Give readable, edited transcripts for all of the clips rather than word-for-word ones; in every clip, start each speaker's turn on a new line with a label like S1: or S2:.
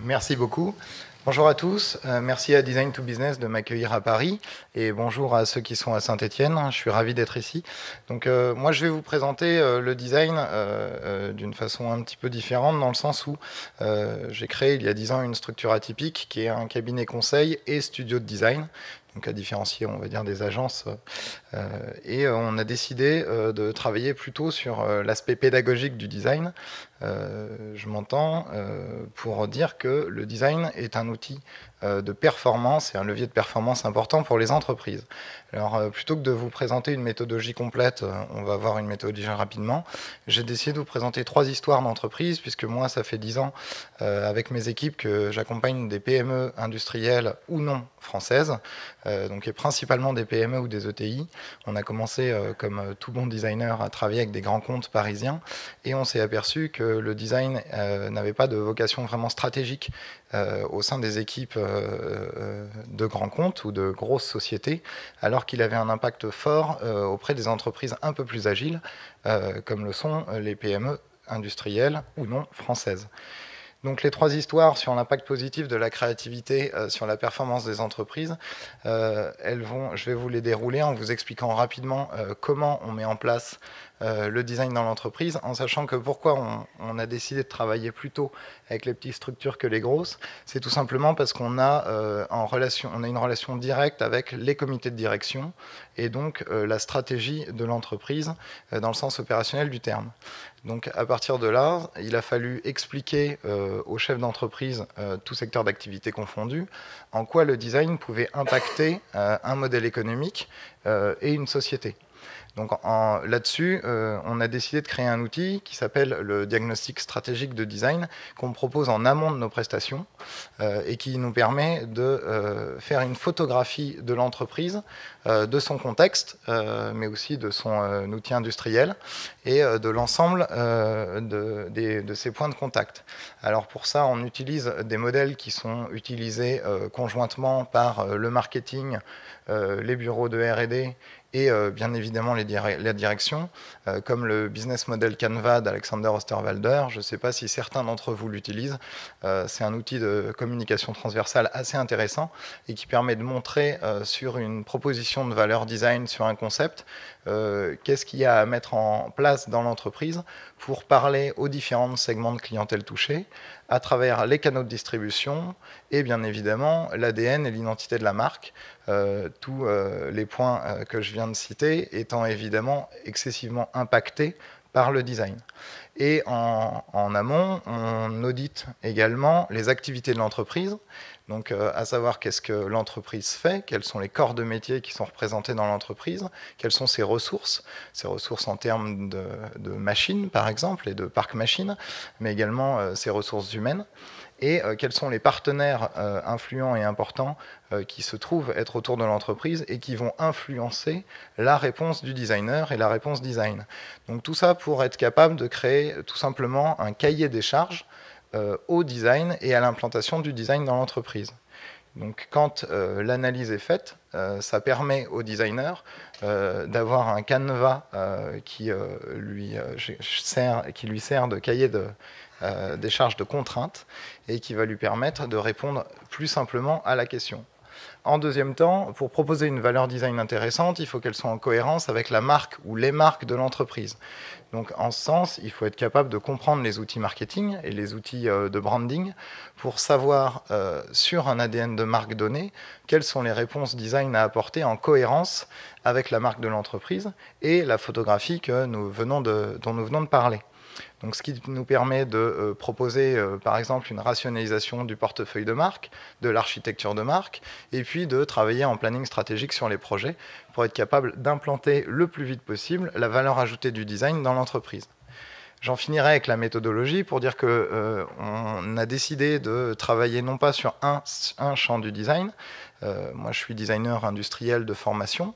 S1: Merci beaucoup. Bonjour à tous, merci à Design to Business de m'accueillir à Paris et bonjour à ceux qui sont à Saint-Étienne, je suis ravi d'être ici. Donc moi je vais vous présenter le design d'une façon un petit peu différente dans le sens où j'ai créé il y a 10 ans une structure atypique qui est un cabinet conseil et studio de design. Donc à différencier, on va dire, des agences. Et on a décidé de travailler plutôt sur l'aspect pédagogique du design. Je m'entends pour dire que le design est un outil de performance et un levier de performance important pour les entreprises. Alors plutôt que de vous présenter une méthodologie complète, on va voir une méthodologie rapidement, j'ai décidé de vous présenter 3 histoires d'entreprise, puisque moi ça fait 10 ans avec mes équipes que j'accompagne des PME industrielles ou non françaises, donc et principalement des PME ou des ETI. On a commencé comme tout bon designer à travailler avec des grands comptes parisiens et on s'est aperçu que le design n'avait pas de vocation vraiment stratégique au sein des équipes de grands comptes ou de grosses sociétés, alors qu'il avait un impact fort auprès des entreprises un peu plus agiles, comme le sont les PME industrielles ou non françaises. Donc les 3 histoires sur l'impact positif de la créativité sur la performance des entreprises, je vais vous les dérouler en vous expliquant rapidement comment on met en place le design dans l'entreprise, en sachant que pourquoi on a décidé de travailler plutôt avec les petites structures que les grosses, c'est tout simplement parce qu'on a, on a une relation directe avec les comités de direction et donc la stratégie de l'entreprise dans le sens opérationnel du terme. Donc à partir de là, il a fallu expliquer aux chefs d'entreprise, tout secteur d'activité confondu, en quoi le design pouvait impacter un modèle économique et une société. Donc là-dessus, on a décidé de créer un outil qui s'appelle le diagnostic stratégique de design, qu'on propose en amont de nos prestations et qui nous permet de faire une photographie de l'entreprise, de son contexte, mais aussi de son outil industriel et de l'ensemble de ses points de contact. Alors pour ça, on utilise des modèles qui sont utilisés conjointement par le marketing, les bureaux de R&D et bien évidemment la direction, comme le business model Canva d'Alexander Osterwalder. Je ne sais pas si certains d'entre vous l'utilisent. C'est un outil de communication transversale assez intéressant et qui permet de montrer sur une proposition de valeur design sur un concept qu'est-ce qu'il y a à mettre en place dans l'entreprise pour parler aux différents segments de clientèle touchés à travers les canaux de distribution et bien évidemment l'ADN et l'identité de la marque, tous les points que je viens de citer étant évidemment excessivement impactés par le design. Et en amont, on audite également les activités de l'entreprise, donc à savoir qu'est-ce que l'entreprise fait, quels sont les corps de métier qui sont représentés dans l'entreprise, quelles sont ses ressources en termes de machines par exemple, et de parc machines, mais également ses ressources humaines, et quels sont les partenaires influents et importants qui se trouvent être autour de l'entreprise et qui vont influencer la réponse du designer et la réponse design. Donc tout ça pour être capable de créer tout simplement un cahier des charges au design et à l'implantation du design dans l'entreprise. Donc quand l'analyse est faite, ça permet au designer d'avoir un canevas qui lui sert de cahier des charges de contraintes et qui va lui permettre de répondre plus simplement à la question. En deuxième temps, pour proposer une valeur design intéressante, il faut qu'elle soit en cohérence avec la marque ou les marques de l'entreprise. Donc en ce sens, il faut être capable de comprendre les outils marketing et les outils de branding pour savoir sur un ADN de marque donné quelles sont les réponses design à apporter en cohérence avec la marque de l'entreprise et la photographie dont nous venons de parler. Donc, ce qui nous permet de proposer, par exemple, une rationalisation du portefeuille de marque, de l'architecture de marque, et puis de travailler en planning stratégique sur les projets pour être capable d'implanter le plus vite possible la valeur ajoutée du design dans l'entreprise. J'en finirai avec la méthodologie pour dire qu'on a décidé de travailler non pas sur un champ du design, moi je suis designer industriel de formation,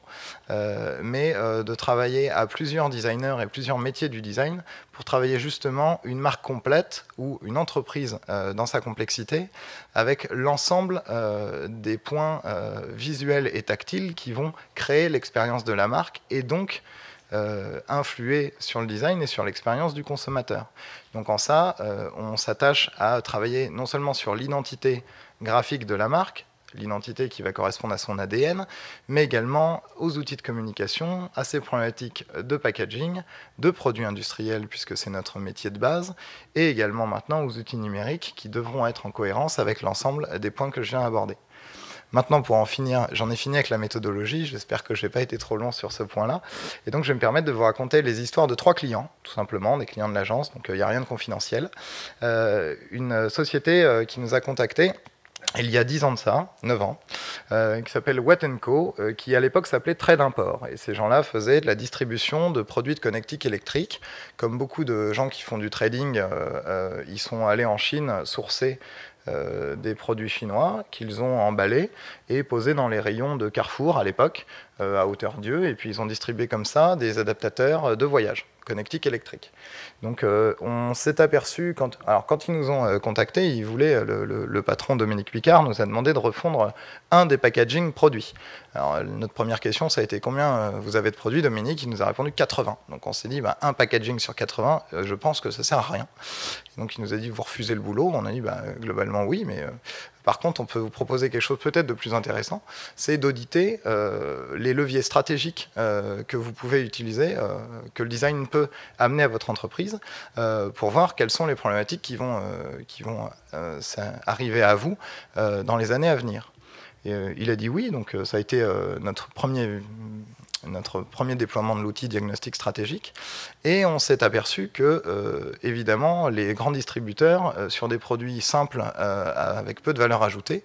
S1: mais de travailler à plusieurs designers et plusieurs métiers du design pour travailler justement une marque complète ou une entreprise dans sa complexité avec l'ensemble des points visuels et tactiles qui vont créer l'expérience de la marque et donc influer sur le design et sur l'expérience du consommateur. Donc en ça, on s'attache à travailler non seulement sur l'identité graphique de la marque, l'identité qui va correspondre à son ADN, mais également aux outils de communication, à ces problématiques de packaging, de produits industriels, puisque c'est notre métier de base, et également maintenant aux outils numériques qui devront être en cohérence avec l'ensemble des points que je viens aborder. Maintenant, pour en finir, j'en ai fini avec la méthodologie, j'espère que je n'ai pas été trop long sur ce point-là, et donc je vais me permettre de vous raconter les histoires de 3 clients, tout simplement, des clients de l'agence, donc il n'y a rien de confidentiel. Une société qui nous a contactés il y a 10 ans de ça, 9 ans, qui s'appelle Watt & Co, qui à l'époque s'appelait Trade Import. Et ces gens-là faisaient de la distribution de produits de connectique électrique. Comme beaucoup de gens qui font du trading, ils sont allés en Chine sourcer des produits chinois qu'ils ont emballés et posés dans les rayons de Carrefour à l'époque, à hauteur d'yeux, et puis ils ont distribué comme ça des adaptateurs de voyage, connectique électrique. Donc on s'est aperçu, quand ils nous ont contactés, ils voulaient, le patron Dominique Picard nous a demandé de refondre un des packaging produits. Alors notre première question, ça a été combien vous avez de produits, Dominique? Il nous a répondu 80. Donc on s'est dit, un packaging sur 80, je pense que ça sert à rien. Et donc il nous a dit, vous refusez le boulot? On a dit, globalement oui, mais par contre, on peut vous proposer quelque chose peut-être de plus intéressant, c'est d'auditer les leviers stratégiques que vous pouvez utiliser, que le design peut amener à votre entreprise, pour voir quelles sont les problématiques qui vont arriver à vous dans les années à venir. Et, il a dit oui, donc ça a été notre premier déploiement de l'outil diagnostic stratégique, et on s'est aperçu que, évidemment, les grands distributeurs, sur des produits simples, avec peu de valeur ajoutée,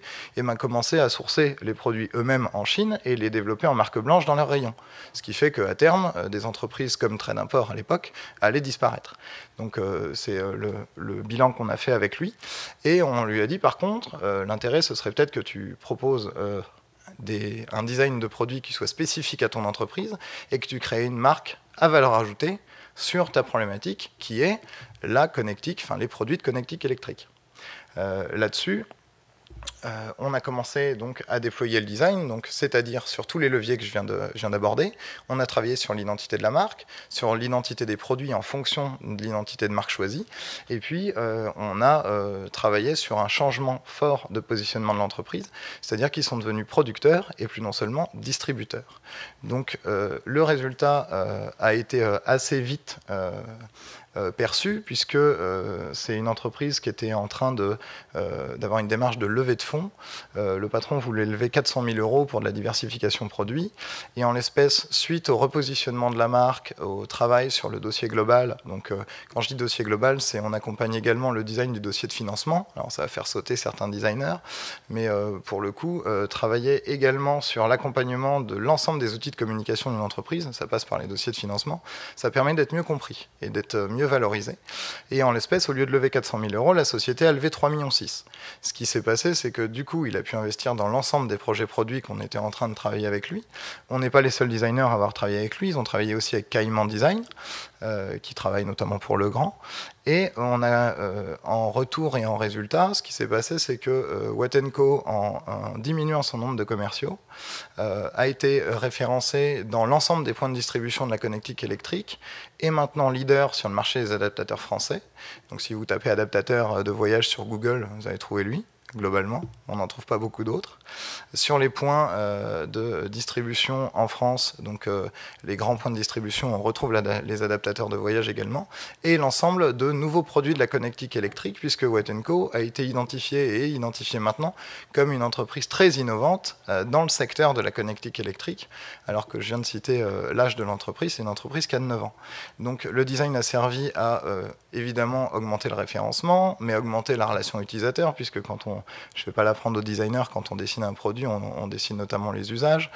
S1: commençaient à sourcer les produits eux-mêmes en Chine et les développer en marque blanche dans leurs rayons. Ce qui fait qu'à terme, des entreprises comme Trade Import à l'époque allaient disparaître. Donc c'est le bilan qu'on a fait avec lui, et on lui a dit par contre, l'intérêt ce serait peut-être que tu proposes un design de produit qui soit spécifique à ton entreprise et que tu crées une marque à valeur ajoutée sur ta problématique qui est la connectique, les produits de connectique électrique. Là-dessus, on a commencé donc à déployer le design, c'est-à-dire sur tous les leviers que je viens d'aborder. On a travaillé sur l'identité de la marque, sur l'identité des produits en fonction de l'identité de marque choisie, et puis on a travaillé sur un changement fort de positionnement de l'entreprise, c'est-à-dire qu'ils sont devenus producteurs et plus non seulement distributeurs. Donc le résultat a été assez vite perçu, puisque c'est une entreprise qui était en train d'avoir une démarche de levée de fonds. Le patron voulait lever 400 000 € pour de la diversification produit, et en l'espèce, suite au repositionnement de la marque, au travail sur le dossier global, donc quand je dis dossier global, c'est on accompagne également le design du dossier de financement, alors ça va faire sauter certains designers, mais pour le coup, travailler également sur l'accompagnement de l'ensemble des outils de communication d'une entreprise, ça passe par les dossiers de financement, ça permet d'être mieux compris et d'être mieux valorisé. Et en l'espèce, au lieu de lever 400 000 €, la société a levé 3,6 millions. Ce qui s'est passé, c'est que du coup, il a pu investir dans l'ensemble des projets produits qu'on était en train de travailler avec lui. On n'est pas les seuls designers à avoir travaillé avec lui, ils ont travaillé aussi avec Caïman Design, qui travaille notamment pour Legrand. Et on a, en retour et en résultat, ce qui s'est passé, c'est que Watt & Co, en diminuant son nombre de commerciaux, a été référencé dans l'ensemble des points de distribution de la connectique électrique, et maintenant leader sur le marché des adaptateurs français. Donc si vous tapez adaptateur de voyage sur Google, vous allez trouver lui. Globalement, on n'en trouve pas beaucoup d'autres. Sur les points de distribution en France, donc les grands points de distribution, on retrouve les adaptateurs de voyage également, et l'ensemble de nouveaux produits de la connectique électrique, puisque Watt & Co a été identifié maintenant comme une entreprise très innovante dans le secteur de la connectique électrique, alors que je viens de citer l'âge de l'entreprise, c'est une entreprise qui a 9 ans. Donc le design a servi à évidemment augmenter le référencement, mais augmenter la relation utilisateur, puisque je ne vais pas l'apprendre aux designers, quand on dessine un produit, on dessine notamment les usages.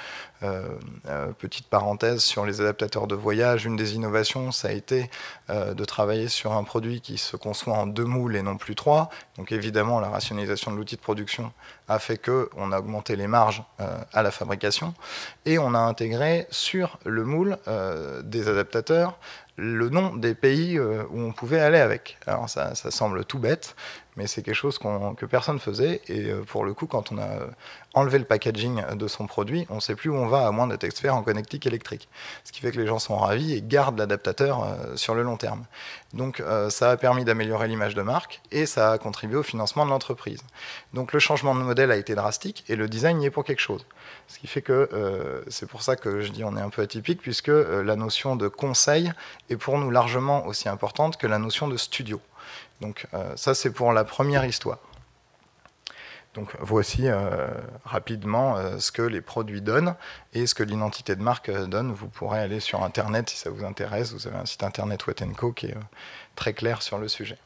S1: Petite parenthèse sur les adaptateurs de voyage, une des innovations, ça a été de travailler sur un produit qui se conçoit en 2 moules et non plus 3. Donc évidemment, la rationalisation de l'outil de production a fait qu'on a augmenté les marges à la fabrication, et on a intégré sur le moule des adaptateurs le nom des pays où on pouvait aller avec. Alors ça semble tout bête, mais c'est quelque chose que personne faisait. Et pour le coup, quand on a enlevé le packaging de son produit, on ne sait plus où on va, à moins d'être expert en connectique électrique. Ce qui fait que les gens sont ravis et gardent l'adaptateur sur le long terme. Donc ça a permis d'améliorer l'image de marque et ça a contribué au financement de l'entreprise. Donc le changement de modèle a été drastique et le design y est pour quelque chose. Ce qui fait que c'est pour ça que je dis on est un peu atypique, puisque la notion de conseil est pour nous largement aussi importante que la notion de studio. Donc ça c'est pour la première histoire. Donc voici rapidement ce que les produits donnent et ce que l'identité de marque donne. Vous pourrez aller sur Internet si ça vous intéresse. Vous avez un site Internet Watt & Co qui est très clair sur le sujet.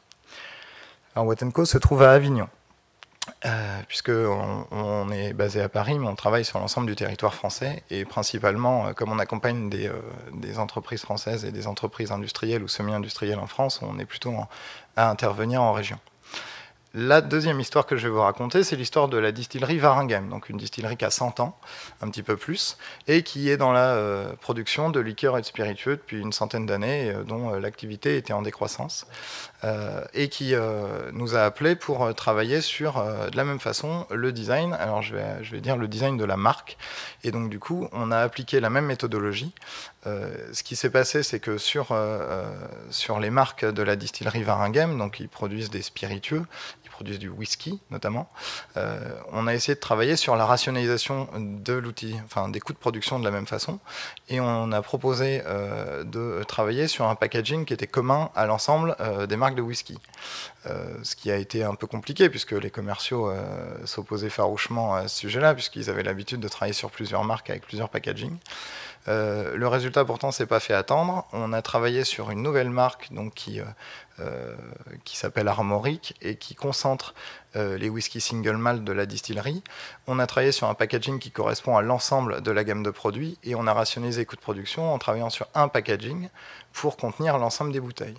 S1: Alors Watt & Co se trouve à Avignon. Puisqu'on est basé à Paris, mais on travaille sur l'ensemble du territoire français, et principalement, comme on accompagne des entreprises françaises et des entreprises industrielles ou semi-industrielles en France, on est plutôt à intervenir en région. La deuxième histoire que je vais vous raconter, c'est l'histoire de la distillerie Waregem, donc une distillerie qui a 100 ans, un petit peu plus, et qui est dans la production de liqueurs et de spiritueux depuis une centaine d'années, dont l'activité était en décroissance, et qui nous a appelés pour travailler sur, de la même façon, le design. Alors je vais dire le design de la marque, et donc du coup, on a appliqué la même méthodologie. Ce qui s'est passé, c'est que sur les marques de la distillerie Waregem, donc ils produisent des spiritueux, ils produisent du whisky notamment, on a essayé de travailler sur la rationalisation de l'outil, enfin des coûts de production de la même façon, et on a proposé de travailler sur un packaging qui était commun à l'ensemble des marques de whisky. Ce qui a été un peu compliqué, puisque les commerciaux s'opposaient farouchement à ce sujet-là, puisqu'ils avaient l'habitude de travailler sur plusieurs marques avec plusieurs packagings. Le résultat pourtant s'est pas fait attendre. On a travaillé sur une nouvelle marque donc, qui s'appelle Armoric et qui concentre les whisky single malt de la distillerie. On a travaillé sur un packaging qui correspond à l'ensemble de la gamme de produits et on a rationalisé les coûts de production en travaillant sur un packaging pour contenir l'ensemble des bouteilles.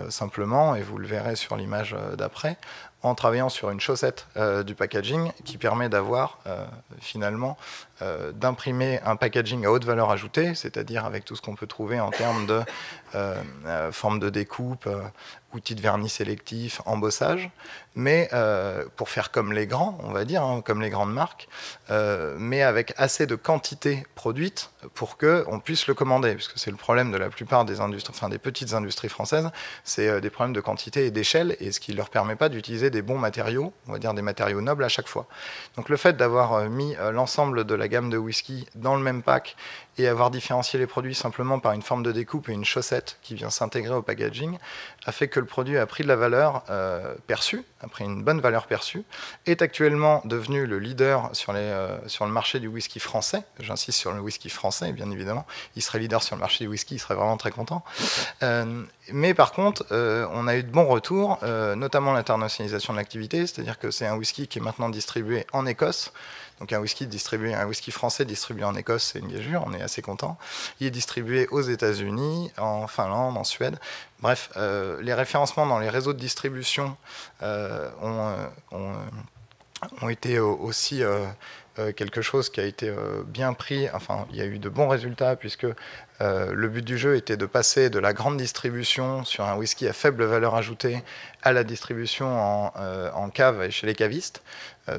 S1: Simplement, et vous le verrez sur l'image d'après, en travaillant sur une chaussette du packaging qui permet d'avoir finalement d'imprimer un packaging à haute valeur ajoutée, c'est-à-dire avec tout ce qu'on peut trouver en termes de forme de découpe, outils de vernis sélectif, embossage, mais pour faire comme les grands, on va dire, hein, comme les grandes marques, mais avec assez de quantité produite pour qu'on puisse le commander, puisque c'est le problème de la plupart des industries, enfin des petites industries françaises, c'est des problèmes de quantité et d'échelle, et ce qui ne leur permet pas d'utiliser des bons matériaux, on va dire des matériaux nobles à chaque fois. Donc le fait d'avoir mis l'ensemble de la gamme de whisky dans le même pack et avoir différencié les produits simplement par une forme de découpe et une chaussette qui vient s'intégrer au packaging a fait que le produit a pris de la valeur perçue, a pris une bonne valeur perçue, est actuellement devenu le leader sur le marché du whisky français. J'insiste sur le whisky français, bien évidemment. Il serait leader sur le marché du whisky, il serait vraiment très content. Mais par contre, on a eu de bons retours, notamment l'internationalisation de l'activité, c'est-à-dire que c'est un whisky qui est maintenant distribué en Écosse. Donc un whisky français distribué en Écosse, c'est une gageure, on est assez content. Il est distribué aux États-Unis, en Finlande, en Suède. Bref, les référencements dans les réseaux de distribution ont été aussi quelque chose qui a été bien pris. Enfin, il y a eu de bons résultats puisque le but du jeu était de passer de la grande distribution sur un whisky à faible valeur ajoutée à la distribution en cave et chez les cavistes.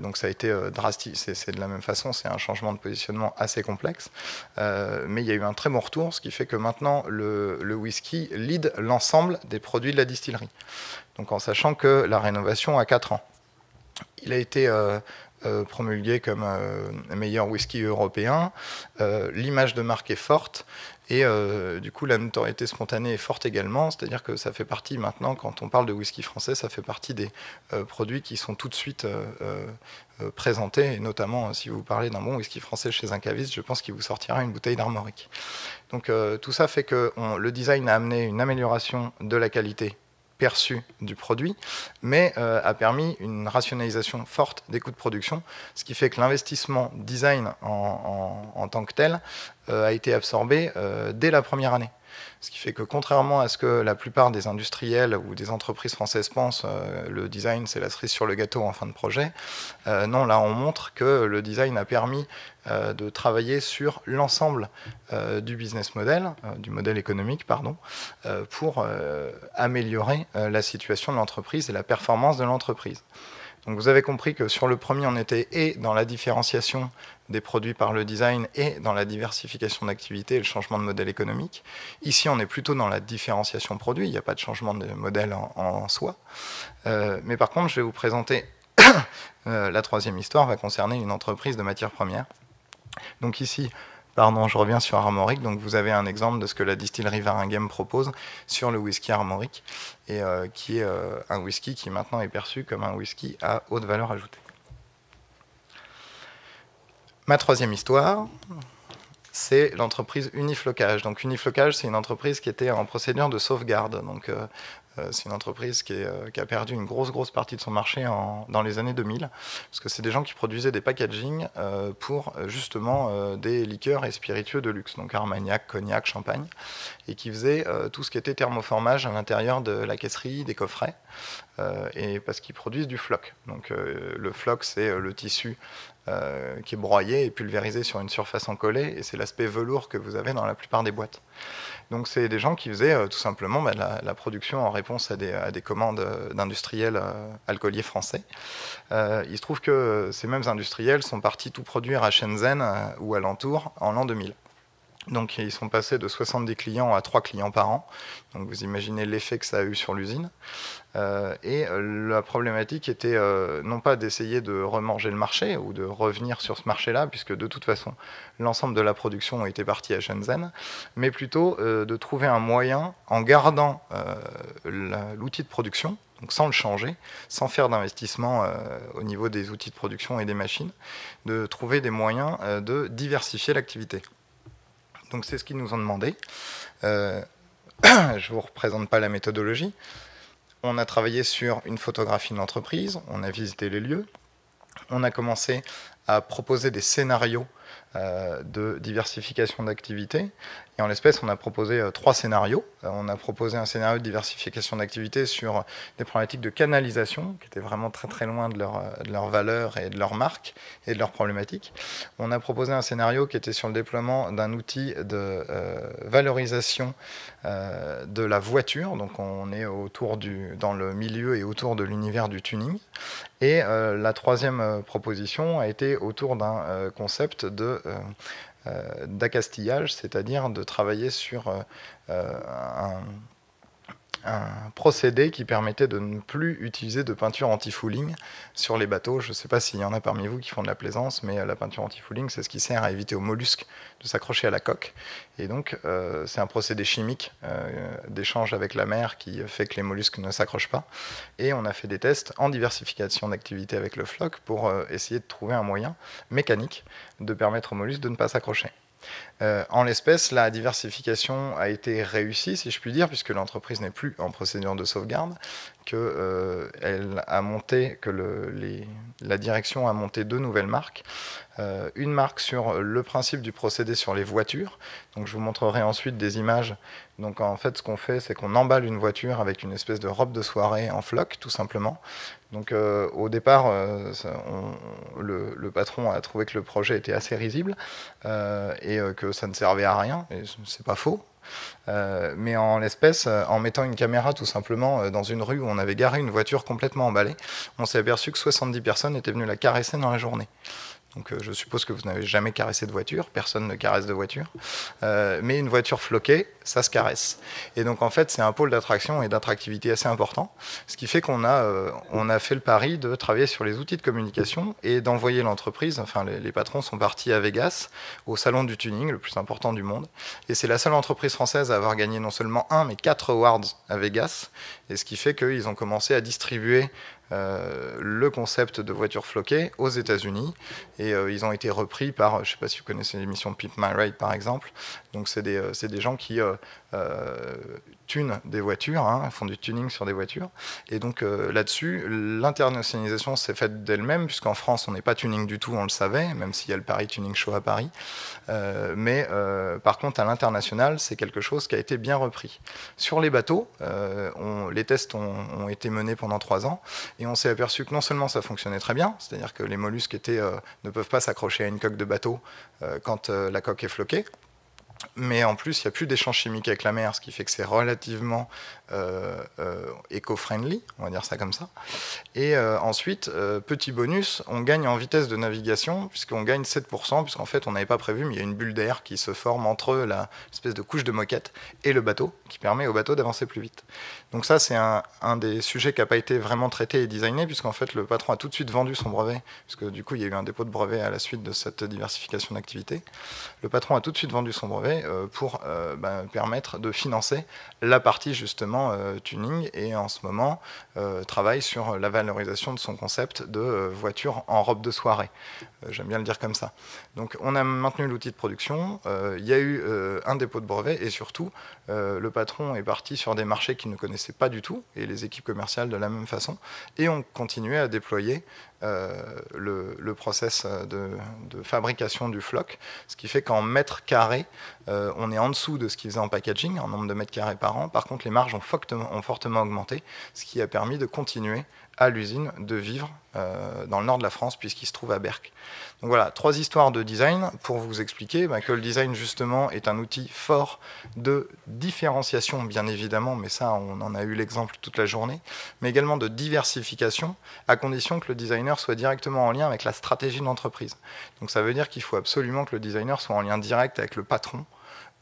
S1: Donc ça a été drastique, c'est de la même façon, c'est un changement de positionnement assez complexe. Mais il y a eu un très bon retour, ce qui fait que maintenant le whisky lead l'ensemble des produits de la distillerie. Donc en sachant que la rénovation a 4 ans. Il a été promulgué comme meilleur whisky européen. L'image de marque est forte et du coup la notoriété spontanée est forte également, c'est-à-dire que ça fait partie maintenant, quand on parle de whisky français, ça fait partie des produits qui sont tout de suite présentés, et notamment si vous parlez d'un bon whisky français chez un caviste, je pense qu'il vous sortira une bouteille d'Armoric. Donc tout ça fait que le design a amené une amélioration de la qualité perçu du produit, mais a permis une rationalisation forte des coûts de production, ce qui fait que l'investissement design en tant que tel a été absorbé dès la première année. Ce qui fait que contrairement à ce que la plupart des industriels ou des entreprises françaises pensent, le design c'est la cerise sur le gâteau en fin de projet. Non, là on montre que le design a permis de travailler sur l'ensemble du business model, du modèle économique, pardon, pour améliorer la situation de l'entreprise et la performance de l'entreprise. Donc vous avez compris que sur le premier, on était et dans la différenciation des produits par le design et dans la diversification d'activités et le changement de modèle économique. Ici, on est plutôt dans la différenciation produit, il n'y a pas de changement de modèle en soi. Mais par contre, je vais vous présenter la troisième histoire, va concerner une entreprise de matières premières. Donc ici, pardon, je reviens sur Armoric. Donc vous avez un exemple de ce que la distillerie Waregem propose sur le whisky Armoric, et qui est un whisky qui maintenant est perçu comme un whisky à haute valeur ajoutée. Ma troisième histoire, c'est l'entreprise Uniflocage. Donc Uniflocage, c'est une entreprise qui était en procédure de sauvegarde. Donc c'est une entreprise qui a perdu une grosse partie de son marché dans les années 2000, parce que c'est des gens qui produisaient des packaging pour justement des liqueurs et spiritueux de luxe, donc Armagnac, cognac, champagne, et qui faisaient tout ce qui était thermoformage à l'intérieur de la caisserie, des coffrets, et parce qu'ils produisent du floc. Donc le floc, c'est le tissu qui est broyé et pulvérisé sur une surface encollée, et c'est l'aspect velours que vous avez dans la plupart des boîtes. Donc c'est des gens qui faisaient tout simplement la production en réponse à des commandes d'industriels alcooliers français. Il se trouve que ces mêmes industriels sont partis tout produire à Shenzhen ou alentour en l'an 2000. Donc ils sont passés de 70 clients à 3 clients par an. Donc vous imaginez l'effet que ça a eu sur l'usine. Et la problématique était non pas d'essayer de remanger le marché ou de revenir sur ce marché-là, puisque de toute façon l'ensemble de la production était partie à Shenzhen, mais plutôt de trouver un moyen, en gardant l'outil de production, donc sans le changer, sans faire d'investissement au niveau des outils de production et des machines, de trouver des moyens de diversifier l'activité. Donc c'est ce qu'ils nous ont demandé. Je ne vous représente pas la méthodologie. On a travaillé sur une photographie de l'entreprise, on a visité les lieux, on a commencé à proposer des scénarios de diversification d'activités. Et en l'espèce, on a proposé 3 scénarios. On a proposé un scénario de diversification d'activités sur des problématiques de canalisation, qui étaient vraiment très loin de leur valeur et de leur marque et de leurs problématiques. On a proposé un scénario qui était sur le déploiement d'un outil de valorisation de la voiture. Donc on est dans le milieu et autour de l'univers du tuning. Et la troisième proposition a été autour d'un concept d'accastillage, c'est-à-dire de travailler sur un procédé qui permettait de ne plus utiliser de peinture anti-fouling sur les bateaux. Je ne sais pas s'il y en a parmi vous qui font de la plaisance, mais la peinture anti-fouling, c'est ce qui sert à éviter aux mollusques de s'accrocher à la coque. Et donc, c'est un procédé chimique d'échange avec la mer qui fait que les mollusques ne s'accrochent pas. Et on a fait des tests en diversification d'activité avec le floc pour essayer de trouver un moyen mécanique de permettre aux mollusques de ne pas s'accrocher. En l'espèce, la diversification a été réussie, si je puis dire, puisque l'entreprise n'est plus en procédure de sauvegarde, que la direction a monté 2 nouvelles marques. Une marque sur le principe du procédé sur les voitures. Donc je vous montrerai ensuite des images. Donc en fait, ce qu'on fait, c'est qu'on emballe une voiture avec une espèce de robe de soirée en floc, tout simplement. Donc au départ, le patron a trouvé que le projet était assez risible et que ça ne servait à rien. Et c'est pas faux. Mais en l'espèce, en mettant une caméra tout simplement dans une rue où on avait garé une voiture complètement emballée, on s'est aperçu que 70 personnes étaient venues la caresser dans la journée. Donc je suppose que vous n'avez jamais caressé de voiture, personne ne caresse de voiture, mais une voiture floquée, ça se caresse. Et donc en fait c'est un pôle d'attraction et d'attractivité assez important, ce qui fait qu'on a fait le pari de travailler sur les outils de communication et d'envoyer l'entreprise, enfin les patrons sont partis à Vegas, au salon du tuning, le plus important du monde, et c'est la seule entreprise française à avoir gagné non seulement 1 mais 4 awards à Vegas, et ce qui fait qu'ils ont commencé à distribuer le concept de voiture floquée aux États-Unis et ils ont été repris par, je ne sais pas si vous connaissez l'émission Pimp My Ride par exemple, donc c'est des gens qui tunent des voitures, hein, font du tuning sur des voitures. Et donc là-dessus, l'internationalisation s'est faite d'elle-même, puisqu'en France, on n'est pas tuning du tout, on le savait, même s'il y a le Paris Tuning Show à Paris. Mais par contre, à l'international, c'est quelque chose qui a été bien repris. Sur les bateaux, les tests ont été menés pendant 3 ans, et on s'est aperçu que non seulement ça fonctionnait très bien, c'est-à-dire que les mollusques ne peuvent pas s'accrocher à une coque de bateau quand la coque est floquée, mais en plus, il n'y a plus d'échange chimique avec la mer, ce qui fait que c'est relativement éco-friendly, on va dire ça comme ça. Et ensuite, petit bonus, on gagne en vitesse de navigation, puisqu'on gagne 7%, puisqu'en fait, on n'avait pas prévu, mais il y a une bulle d'air qui se forme entre l'espèce de couche de moquette et le bateau, qui permet au bateau d'avancer plus vite. Donc ça, c'est un des sujets qui n'a pas été vraiment traité et designé, puisqu'en fait, le patron a tout de suite vendu son brevet, puisque du coup, il y a eu un dépôt de brevet à la suite de cette diversification d'activités. Le patron a tout de suite vendu son brevet pour permettre de financer la partie justement tuning, et en ce moment travaille sur la valorisation de son concept de voiture en robe de soirée. J'aime bien le dire comme ça. Donc on a maintenu l'outil de production, il y a eu un dépôt de brevet, et surtout le patron est parti sur des marchés qu'il ne connaissait pas du tout, et les équipes commerciales de la même façon, et on continuait à déployer le process de fabrication du floc, ce qui fait qu'en mètres carrés, on est en dessous de ce qu'ils faisaient en packaging, en nombre de mètres carrés par an. Par contre, les marges ont fortement augmenté, ce qui a permis de continuer à l'usine de vivre dans le nord de la France, puisqu'il se trouve à Berck. Donc voilà, 3 histoires de design pour vous expliquer que le design, justement, est un outil fort de différenciation, bien évidemment, mais ça, on en a eu l'exemple toute la journée, mais également de diversification, à condition que le designer soit directement en lien avec la stratégie de l'entreprise. Donc ça veut dire qu'il faut absolument que le designer soit en lien direct avec le patron,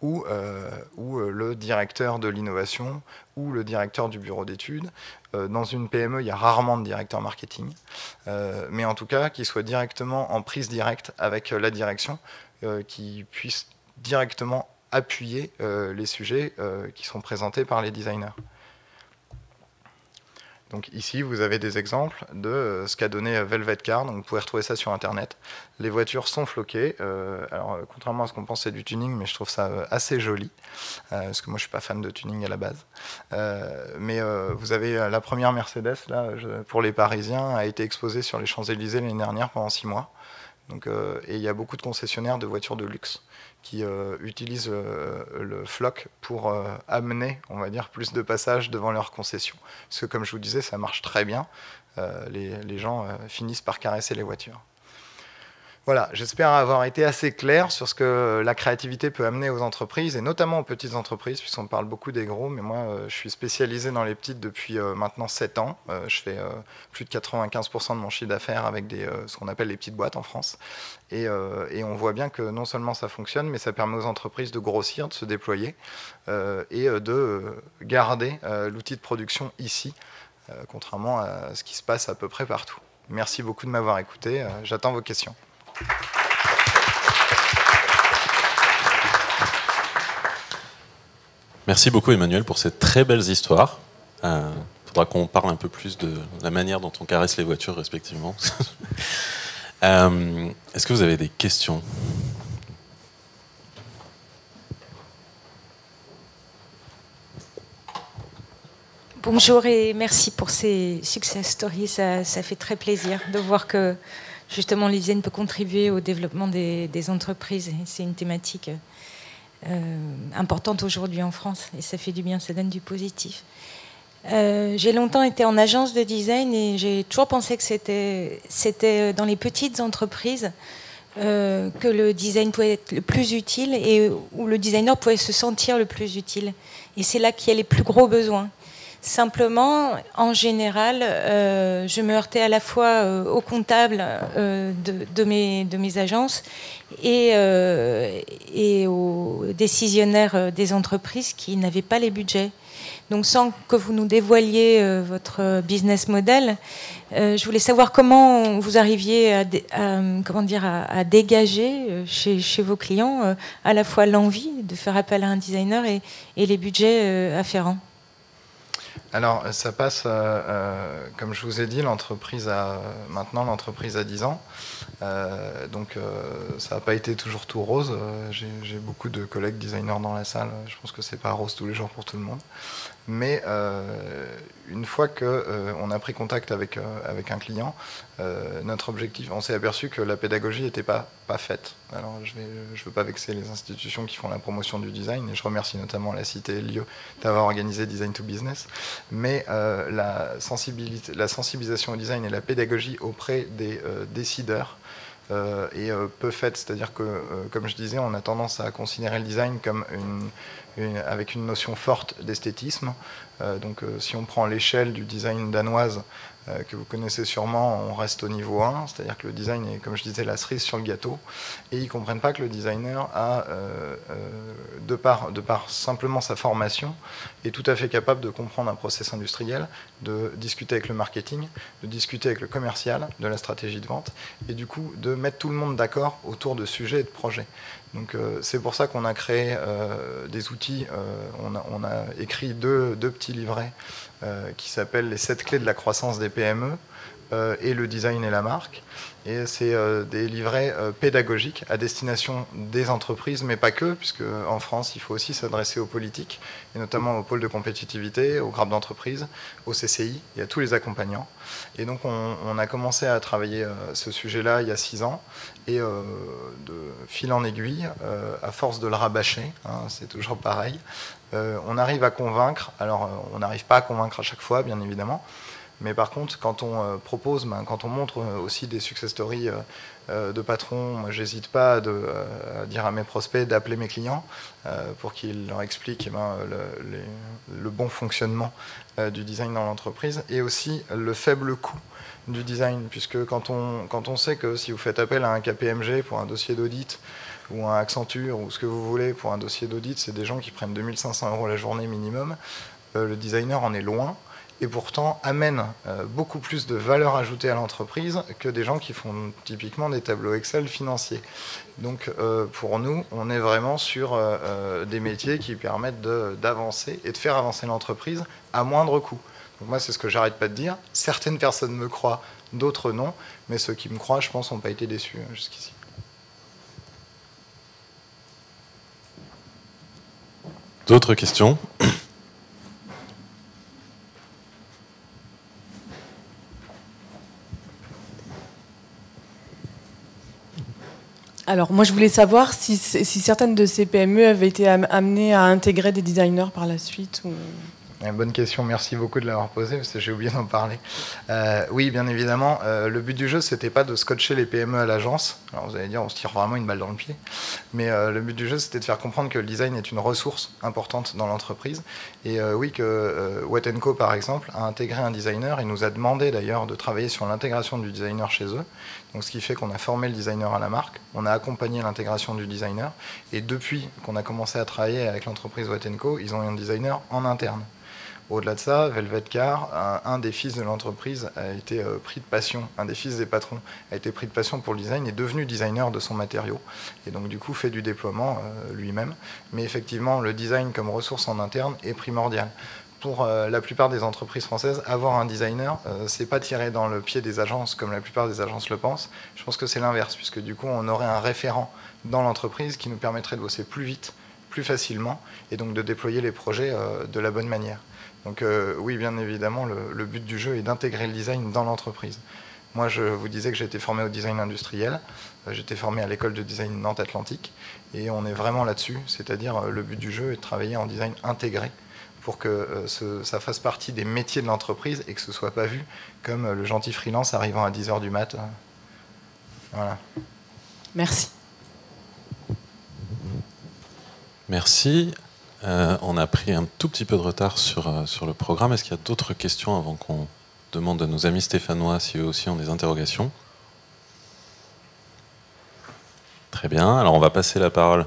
S1: ou le directeur de l'innovation, ou le directeur du bureau d'études. Dans une PME, il y a rarement de directeur marketing, mais en tout cas, qu'il soit directement en prise directe avec la direction, qui puisse directement appuyer les sujets qui sont présentés par les designers. Donc ici, vous avez des exemples de ce qu'a donné Velvet Car. Donc vous pouvez retrouver ça sur Internet. Les voitures sont floquées. Alors, contrairement à ce qu'on pense, c'est du tuning, mais je trouve ça assez joli. Parce que moi, je ne suis pas fan de tuning à la base. Mais vous avez la première Mercedes, là, pour les Parisiens, a été exposée sur les Champs-Élysées l'année dernière pendant 6 mois. Donc, et il y a beaucoup de concessionnaires de voitures de luxe qui utilisent le floc pour amener, on va dire, plus de passages devant leurs concessions. Parce que, comme je vous disais, ça marche très bien. Les gens finissent par caresser les voitures. Voilà, j'espère avoir été assez clair sur ce que la créativité peut amener aux entreprises, et notamment aux petites entreprises, puisqu'on parle beaucoup des gros, mais moi, je suis spécialisé dans les petites depuis maintenant 7 ans. Je fais plus de 95% de mon chiffre d'affaires avec ce qu'on appelle les petites boîtes en France. Et on voit bien que non seulement ça fonctionne, mais ça permet aux entreprises de grossir, de se déployer, et de garder l'outil de production ici, contrairement à ce qui se passe à peu près partout. Merci beaucoup de m'avoir écouté. J'attends vos questions.
S2: Merci beaucoup Emmanuel pour ces très belles histoires. Il faudra qu'on parle un peu plus de la manière dont on caresse les voitures respectivement. Est-ce que vous avez des questions ?
S3: Bonjour et merci pour ces success stories. Ça fait très plaisir de voir que justement l'ISEN peut contribuer au développement des entreprises. C'est une thématique importante aujourd'hui en France et ça fait du bien, ça donne du positif. J'ai longtemps été en agence de design et j'ai toujours pensé que c'était dans les petites entreprises que le design pouvait être le plus utile et où le designer pouvait se sentir le plus utile. Et c'est là qu'il y a les plus gros besoins. Simplement, en général, je me heurtais à la fois aux comptables de mes agences et aux décisionnaires des entreprises qui n'avaient pas les budgets. Donc, sans que vous nous dévoiliez votre business model, je voulais savoir comment vous arriviez à dégager chez vos clients à la fois l'envie de faire appel à un designer et les budgets afférents.
S1: Alors, ça passe, comme je vous ai dit, maintenant l'entreprise a 10 ans. Donc, ça n'a pas été toujours tout rose. J'ai beaucoup de collègues designers dans la salle. Je pense que c'est pas rose tous les jours pour tout le monde. Mais une fois qu'on a pris contact avec un client, notre objectif, on s'est aperçu que la pédagogie n'était pas faite. Alors je veux pas vexer les institutions qui font la promotion du design, et je remercie notamment la Cité Lieu d'avoir organisé Design to Business, mais la sensibilisation au design et la pédagogie auprès des décideurs est peu faite, c'est-à-dire que, comme je disais, on a tendance à considérer le design comme avec une notion forte d'esthétisme. Donc si on prend l'échelle du design danoise, que vous connaissez sûrement, on reste au niveau 1, c'est-à-dire que le design est, comme je disais, la cerise sur le gâteau, et ils ne comprennent pas que le designer a, de par simplement sa formation, est tout à fait capable de comprendre un process industriel, de discuter avec le marketing, de discuter avec le commercial, de la stratégie de vente, et du coup de mettre tout le monde d'accord autour de sujets et de projets. Donc c'est pour ça qu'on a créé des outils, on a écrit deux petits livrets qui s'appellent les 7 clés de la croissance des PME et le design et la marque. Et c'est des livrets pédagogiques à destination des entreprises, mais pas que, puisque en France, il faut aussi s'adresser aux politiques, et notamment aux pôles de compétitivité, aux grappes d'entreprise, aux CCI, et à tous les accompagnants. Et donc on a commencé à travailler ce sujet-là il y a 6 ans, et de fil en aiguille, à force de le rabâcher, hein, c'est toujours pareil, on arrive à convaincre. Alors on n'arrive pas à convaincre à chaque fois, bien évidemment, mais par contre, quand on propose, quand on montre aussi des success stories de patrons, moi j'hésite pas à dire à mes prospects d'appeler mes clients pour qu'ils leur expliquent le bon fonctionnement du design dans l'entreprise, et aussi le faible coût du design, puisque quand on sait que si vous faites appel à un KPMG pour un dossier d'audit, ou un Accenture, ou ce que vous voulez pour un dossier d'audit, c'est des gens qui prennent 2 500 € la journée minimum, le designer en est loin, et pourtant amène beaucoup plus de valeur ajoutée à l'entreprise que des gens qui font typiquement des tableaux Excel financiers. Donc pour nous, on est vraiment sur des métiers qui permettent d'avancer et de faire avancer l'entreprise à moindre coût. Donc moi, c'est ce que j'arrête pas de dire. Certaines personnes me croient, d'autres non, mais ceux qui me croient, je pense, n'ont pas été déçus jusqu'ici.
S2: D'autres questions ?
S4: Alors, moi, je voulais savoir si certaines de ces PME avaient été amenées à intégrer des designers par la suite. Ou...
S1: Bonne question, merci beaucoup de l'avoir posée, parce que j'ai oublié d'en parler. Oui, bien évidemment, le but du jeu, c'était pas de scotcher les PME à l'agence. Alors vous allez dire, on se tire vraiment une balle dans le pied. Mais le but du jeu, c'était de faire comprendre que le design est une ressource importante dans l'entreprise. Et oui, que What & Co, par exemple, a intégré un designer. Il nous a demandé d'ailleurs de travailler sur l'intégration du designer chez eux. Donc ce qui fait qu'on a formé le designer à la marque, on a accompagné l'intégration du designer. Et depuis qu'on a commencé à travailler avec l'entreprise What & Co, ils ont eu un designer en interne. Au-delà de ça, Velvet Car, un des fils de l'entreprise a été pris de passion, un des fils des patrons a été pris de passion pour le design, est devenu designer de son matériau, et donc du coup fait du déploiement lui-même. Mais effectivement, le design comme ressource en interne est primordial. Pour la plupart des entreprises françaises, avoir un designer, c'est pas tirer dans le pied des agences comme la plupart des agences le pensent. Je pense que c'est l'inverse, puisque du coup on aurait un référent dans l'entreprise qui nous permettrait de bosser plus vite, plus facilement, et donc de déployer les projets de la bonne manière. Donc oui, bien évidemment, le but du jeu est d'intégrer le design dans l'entreprise. Moi, je vous disais que j'ai été formé au design industriel, j'étais formé à l'école de design Nantes-Atlantique, et on est vraiment là-dessus, c'est-à-dire le but du jeu est de travailler en design intégré pour que ça fasse partie des métiers de l'entreprise et que ce ne soit pas vu comme le gentil freelance arrivant à 10h du mat. Voilà.
S4: Merci.
S2: Merci. On a pris un tout petit peu de retard sur le programme. Est-ce qu'il y a d'autres questions avant qu'on demande à nos amis stéphanois si eux aussi ont des interrogations ? Très bien. Alors on va passer la parole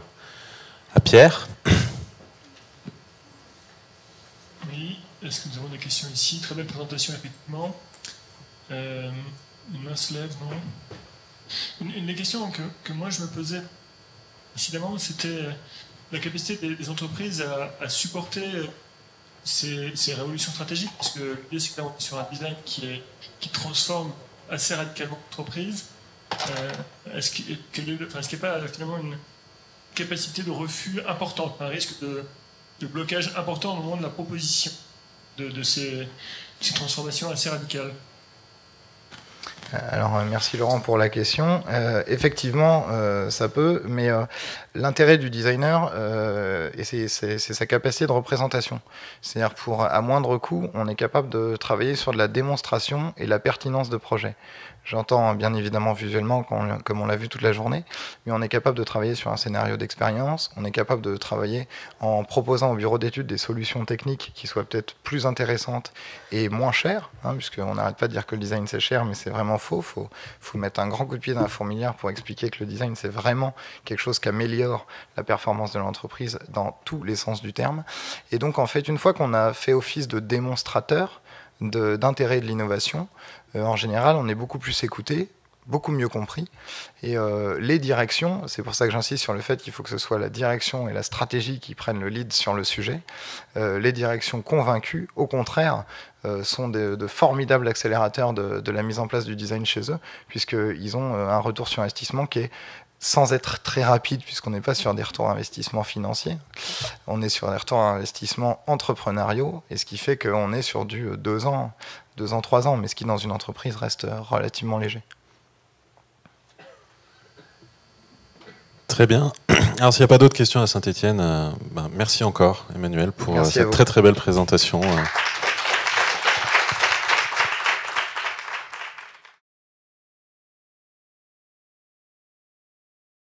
S2: à Pierre.
S5: Oui, est-ce que nous avons des questions ici ? Très belle présentation, effectivement. Une main se lève, non ? Une des questions que moi je me posais, incidemment, c'était la capacité des entreprises à supporter ces révolutions stratégiques, parce que l'idée c'est que là on est sur un design qui transforme assez radicalement l'entreprise. Est-ce qu'il n'y a pas finalement une capacité de refus importante, un risque de blocage important au moment de la proposition de ces transformations assez radicales?
S1: Alors, merci Laurent pour la question. Effectivement, ça peut, mais l'intérêt du designer, c'est sa capacité de représentation. C'est-à-dire à moindre coût, on est capable de travailler sur de la démonstration et la pertinence de projet. J'entends bien évidemment visuellement, comme on l'a vu toute la journée, mais on est capable de travailler sur un scénario d'expérience, on est capable de travailler en proposant au bureau d'études des solutions techniques qui soient peut-être plus intéressantes et moins chères, puisqu'on n'arrête pas de dire que le design c'est cher, mais c'est vraiment faux. Faut mettre un grand coup de pied dans la fourmilière pour expliquer que le design c'est vraiment quelque chose qui améliore la performance de l'entreprise dans tous les sens du terme. Et donc en fait, une fois qu'on a fait office de démonstrateur d'intérêt de l'innovation, en général, on est beaucoup plus écouté, beaucoup mieux compris. Et les directions, c'est pour ça que j'insiste sur le fait qu'il faut que ce soit la direction et la stratégie qui prennent le lead sur le sujet. Les directions convaincues, au contraire, sont de formidables accélérateurs de la mise en place du design chez eux, puisqu'ils ont un retour sur investissement qui est, sans être très rapide, puisqu'on n'est pas sur des retours d'investissement financiers, on est sur des retours d'investissement entrepreneuriaux, et ce qui fait qu'on est sur du 2 ans, 3 ans, mais ce qui dans une entreprise reste relativement léger.
S2: Très bien. Alors s'il n'y a pas d'autres questions à Saint-Étienne, merci encore Emmanuel pour cette très très belle présentation.